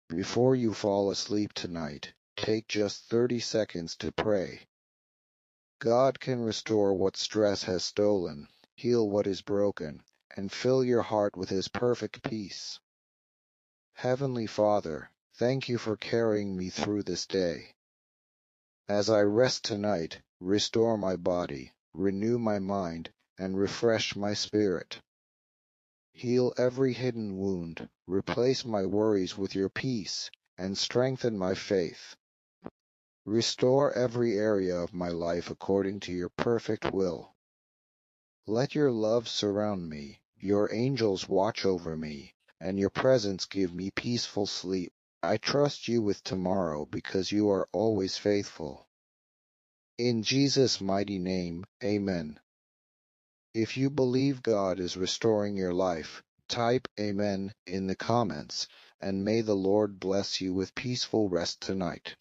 Before you fall asleep tonight, take just 30 seconds to pray. God can restore what stress has stolen, heal what is broken, and fill your heart with His perfect peace. Heavenly Father, thank you for carrying me through this day. As I rest tonight, restore my body, renew my mind, and refresh my spirit. Heal every hidden wound, replace my worries with your peace, and strengthen my faith. Restore every area of my life according to your perfect will. Let your love surround me, your angels watch over me, and your presence give me peaceful sleep. I trust you with tomorrow because you are always faithful. In Jesus' mighty name, amen. If you believe God is restoring your life, type amen in the comments, and may the Lord bless you with peaceful rest tonight.